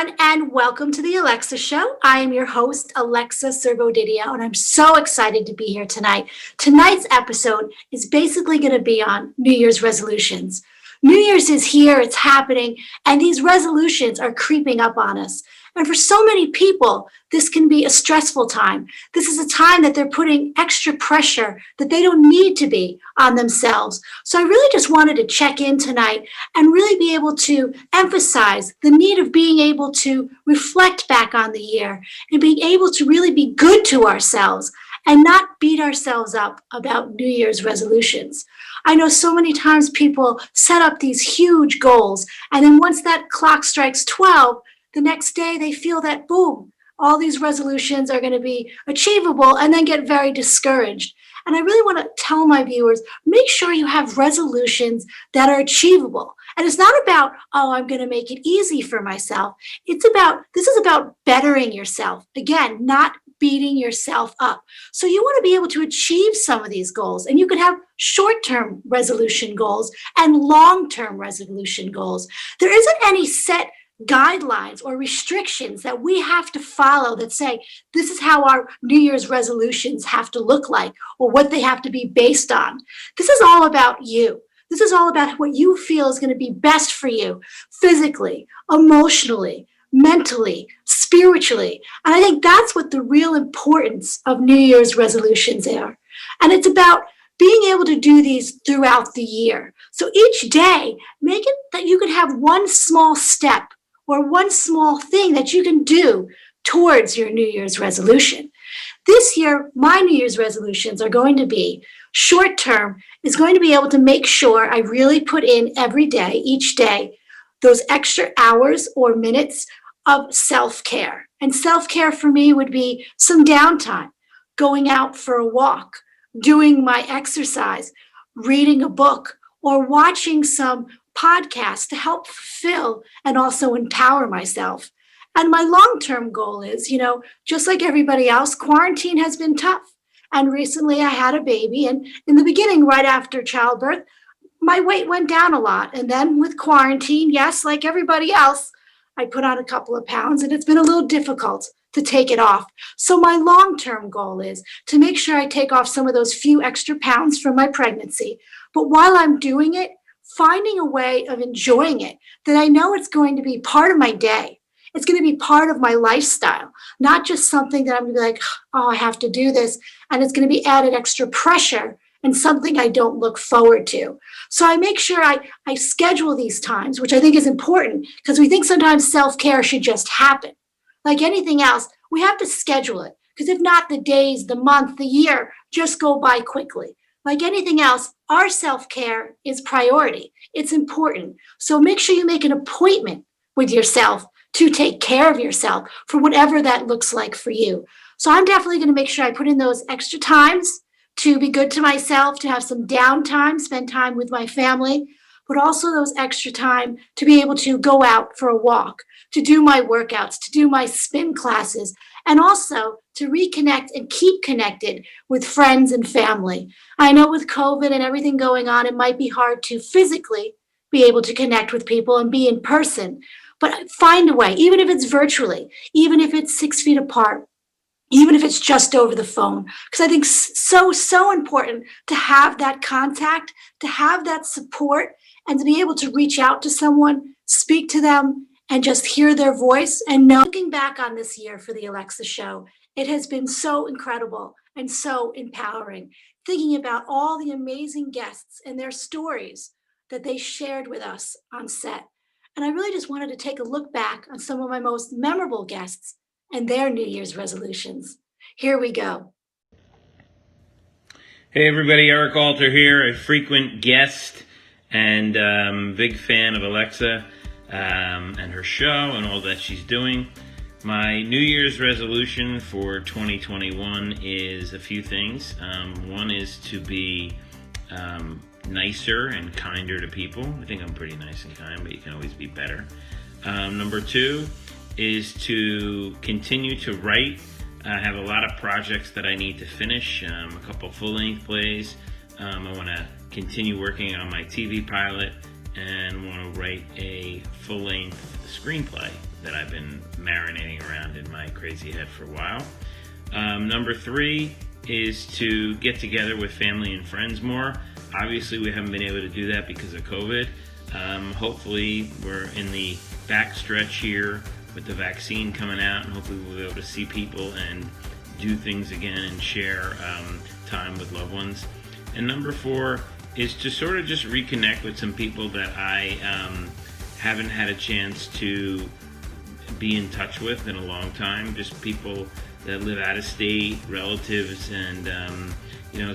everyone, and welcome to the Alexa Show. I am your host, Alexa Servodidio, and I'm so excited to be here tonight. Tonight's episode is basically going to be on New Year's resolutions. New Year's is here, it's happening, and these resolutions are creeping up on us. And for so many people, this can be a stressful time. This is a time that they're putting extra pressure that they don't need to be on themselves. So I really just wanted to check in tonight and really be able to emphasize the need of being able to reflect back on the year and being able to really be good to ourselves and not beat ourselves up about New Year's resolutions. I know so many times people set up these huge goals, and then once that clock strikes 12, the next day they feel that boom, all these resolutions are going to be achievable, and then get very discouraged. And I really want to tell my viewers, make sure you have resolutions that are achievable. And it's not about, oh, I'm going to make it easy for myself. This is about bettering yourself. Again, not beating yourself up. So you want to be able to achieve some of these goals. And you could have short-term resolution goals and long-term resolution goals. There isn't any set guidelines or restrictions that we have to follow that say this is how our New Year's resolutions have to look like or what they have to be based on. This is all about you. This is all about what you feel is going to be best for you physically, emotionally, mentally, spiritually. And I think that's what the real importance of New Year's resolutions are. And it's about being able to do these throughout the year. So each day, make it that you could have one small step or one small thing that you can do towards your New Year's resolution. This year, my New Year's resolutions are going to be short term, is going to be able to make sure I really put in every day, each day, those extra hours or minutes of self-care. And self-care for me would be some downtime, going out for a walk, doing my exercise, reading a book, or watching some podcasts to help fulfill and also empower myself. And my long-term goal is, just like everybody else, quarantine has been tough. And recently I had a baby, and in the beginning, right after childbirth, my weight went down a lot. And then with quarantine, yes, like everybody else, I put on a couple of pounds, and it's been a little difficult to take it off. So my long-term goal is to make sure I take off some of those few extra pounds from my pregnancy. But while I'm doing it, finding a way of enjoying it, that I know it's going to be part of my day. It's going to be part of my lifestyle, not just something that I'm going to be like, oh, I have to do this. And it's going to be added extra pressure and something I don't look forward to. So I make sure I schedule these times, which I think is important because we think sometimes self-care should just happen. Like anything else, we have to schedule it because if not, the days, the month, the year just go by quickly. Like anything else, our self-care is priority. It's important. So make sure you make an appointment with yourself to take care of yourself for whatever that looks like for you. So I'm definitely going to make sure I put in those extra times to be good to myself, to have some downtime, spend time with my family, but also those extra time to be able to go out for a walk, to do my workouts, to do my spin classes, and also to reconnect and keep connected with friends and family. I know with COVID and everything going on, it might be hard to physically be able to connect with people and be in person, but find a way, even if it's virtually, even if it's 6 feet apart, even if it's just over the phone, because I think so important to have that contact, to have that support, and to be able to reach out to someone, speak to them, and just hear their voice. And know, looking back on this year for the Alexa Show, it has been so incredible and so empowering, thinking about all the amazing guests and their stories that they shared with us on set. And I really just wanted to take a look back on some of my most memorable guests and their New Year's resolutions. Here we go. Hey everybody, Eric Alter here, a frequent guest and big fan of Alexa and her show and all that she's doing. My New Year's resolution for 2021 is a few things. One is to be nicer and kinder to people. I think I'm pretty nice and kind, but you can always be better. Number two is to continue to write. I have a lot of projects that I need to finish, a couple full-length plays. I want to continue working on my TV pilot and want to write a full-length screenplay that I've been marinating around in my crazy head for a while. Number 3 is to get together with family and friends more. Obviously, we haven't been able to do that because of COVID. Hopefully, we're in the backstretch here with the vaccine coming out, and hopefully we'll be able to see people and do things again and share time with loved ones. And number 4 is to sort of just reconnect with some people that I haven't had a chance to be in touch with in a long time. Just people that live out of state, relatives, and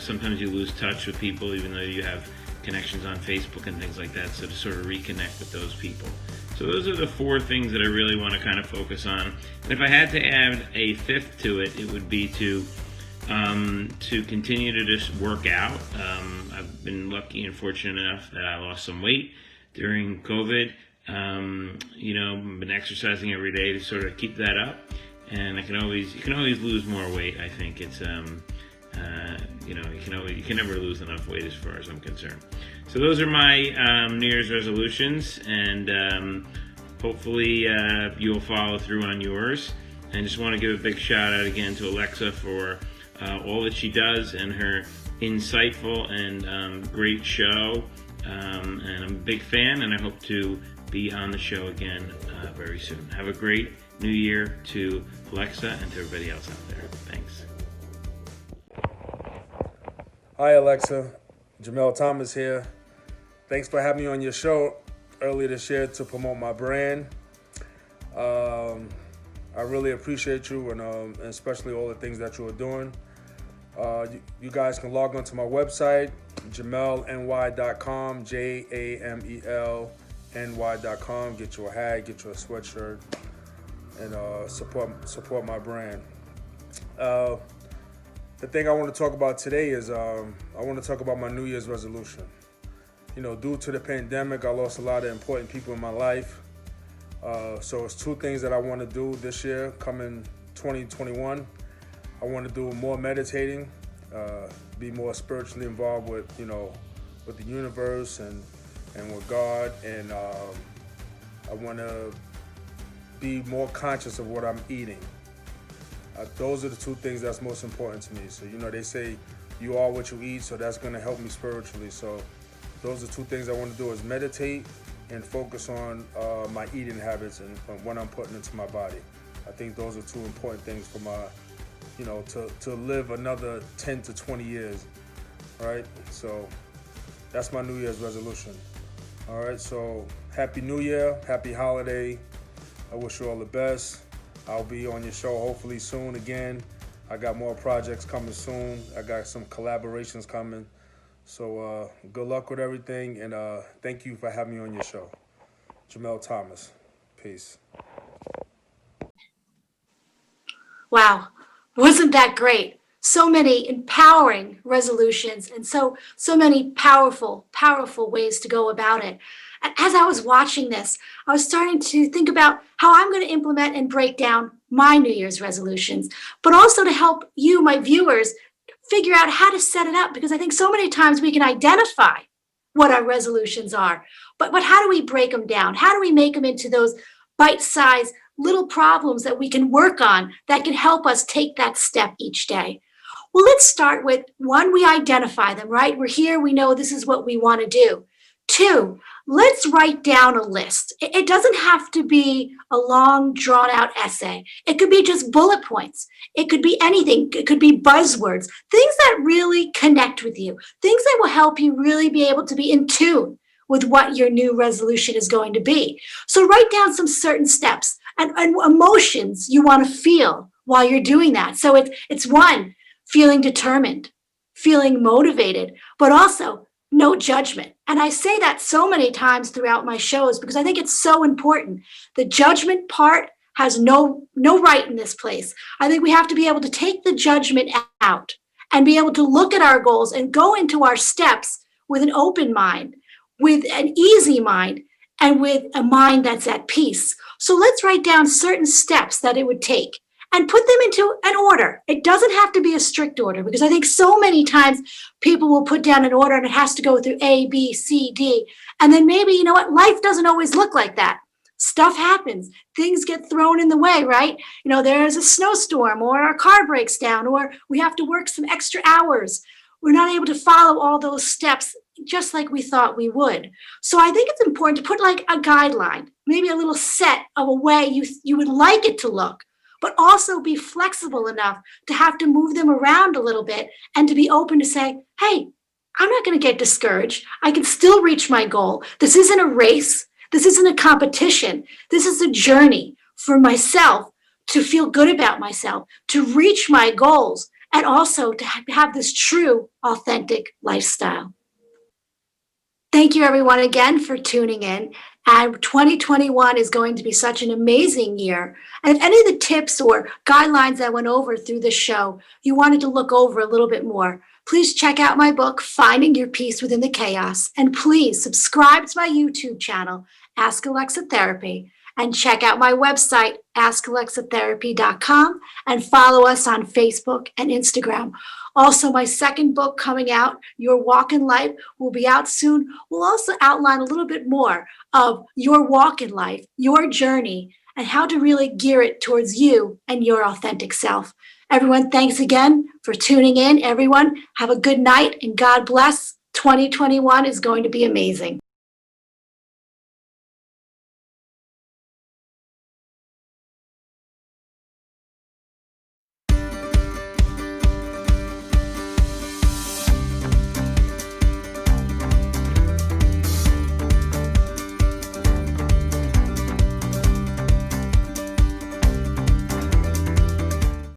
sometimes you lose touch with people even though you have connections on Facebook and things like that. So to sort of reconnect with those people. So those are the 4 things that I really want to kind of focus on. And if I had to add a 5th to it, it would be to continue to just work out. I've been lucky and fortunate enough that I lost some weight during COVID. I've been exercising every day to sort of keep that up. And you can always lose more weight. I think it's you can never lose enough weight as far as I'm concerned. So those are my New Year's resolutions, and hopefully you'll follow through on yours. And just want to give a big shout out again to Alexa for all that she does and her insightful and great show. And I'm a big fan, and I hope to be on the show again very soon. Have a great New Year to Alexa and to everybody else out there. Thanks. Hi Alexa, Jamel Thomas here. Thanks for having me on your show earlier this year to promote my brand. I really appreciate you and especially all the things that you are doing. You guys can log on to my website, jamelny.com, JAMELNY.com. Get you a hat, get you a sweatshirt, and support my brand. The thing I want to talk about today is I want to talk about my New Year's resolution. Due to the pandemic, I lost a lot of important people in my life. So it's 2 things that I want to do this year, coming 2021. I want to do more meditating, be more spiritually involved with the universe and with God, and I want to be more conscious of what I'm eating. Those are the 2 things that's most important to me. So, they say you are what you eat, so that's going to help me spiritually. So those are 2 things I want to do, is meditate and focus on my eating habits and what I'm putting into my body. I think those are 2 important things for my, to live another 10 to 20 years, right? So that's my New Year's resolution. All right, so Happy New Year, happy holiday. I wish you all the best. I'll be on your show hopefully soon again. I got more projects coming soon. I got some collaborations coming. So good luck with everything, and thank you for having me on your show. Jamel Thomas. Peace. Wow, wasn't that great? So many empowering resolutions and so many powerful ways to go about it. And as I was watching this, I was starting to think about how I'm going to implement and break down my New Year's resolutions, but also to help you, my viewers, figure out how to set it up, because I think so many times we can identify what our resolutions are, but how do we break them down? How do we make them into those bite-sized little problems that we can work on that can help us take that step each day? Well, let's start with 1, we identify them, right? We're here, we know this is what we want to do. 2, let's write down a list. It doesn't have to be a long, drawn-out essay. It could be just bullet points. It could be anything. It could be buzzwords, things that really connect with you, things that will help you really be able to be in tune with what your new resolution is going to be. So write down some certain steps and emotions you want to feel while you're doing that. So it's 1, feeling determined, feeling motivated, but also no judgment. And I say that so many times throughout my shows because I think it's so important. The judgment part has no right in this place. I think we have to be able to take the judgment out and be able to look at our goals and go into our steps with an open mind, with an easy mind, and with a mind that's at peace. So let's write down certain steps that it would take and put them into an order. It doesn't have to be a strict order, because I think so many times people will put down an order and it has to go through A, B, C, D. And then maybe, life doesn't always look like that. Stuff happens. Things get thrown in the way, right? There's a snowstorm, or our car breaks down, or we have to work some extra hours. We're not able to follow all those steps just like we thought we would. So I think it's important to put like a guideline, maybe a little set of a way you would like it to look, but also be flexible enough to have to move them around a little bit and to be open to say, hey, I'm not going to get discouraged. I can still reach my goal. This isn't a race. This isn't a competition. This is a journey for myself to feel good about myself, to reach my goals, and also to have this true, authentic lifestyle. Thank you, everyone, again for tuning in. And 2021 is going to be such an amazing year. And if any of the tips or guidelines I went over through this show you wanted to look over a little bit more, please check out my book, Finding Your Peace Within the Chaos. And please subscribe to my YouTube channel, Ask Alexa Therapy, and check out my website, askalexatherapy.com, and follow us on Facebook and Instagram. Also, my second book coming out, Your Walk in Life, will be out soon. We'll also outline a little bit more of your walk in life, your journey, and how to really gear it towards you and your authentic self. Everyone, thanks again for tuning in. Everyone, have a good night and God bless. 2021 is going to be amazing.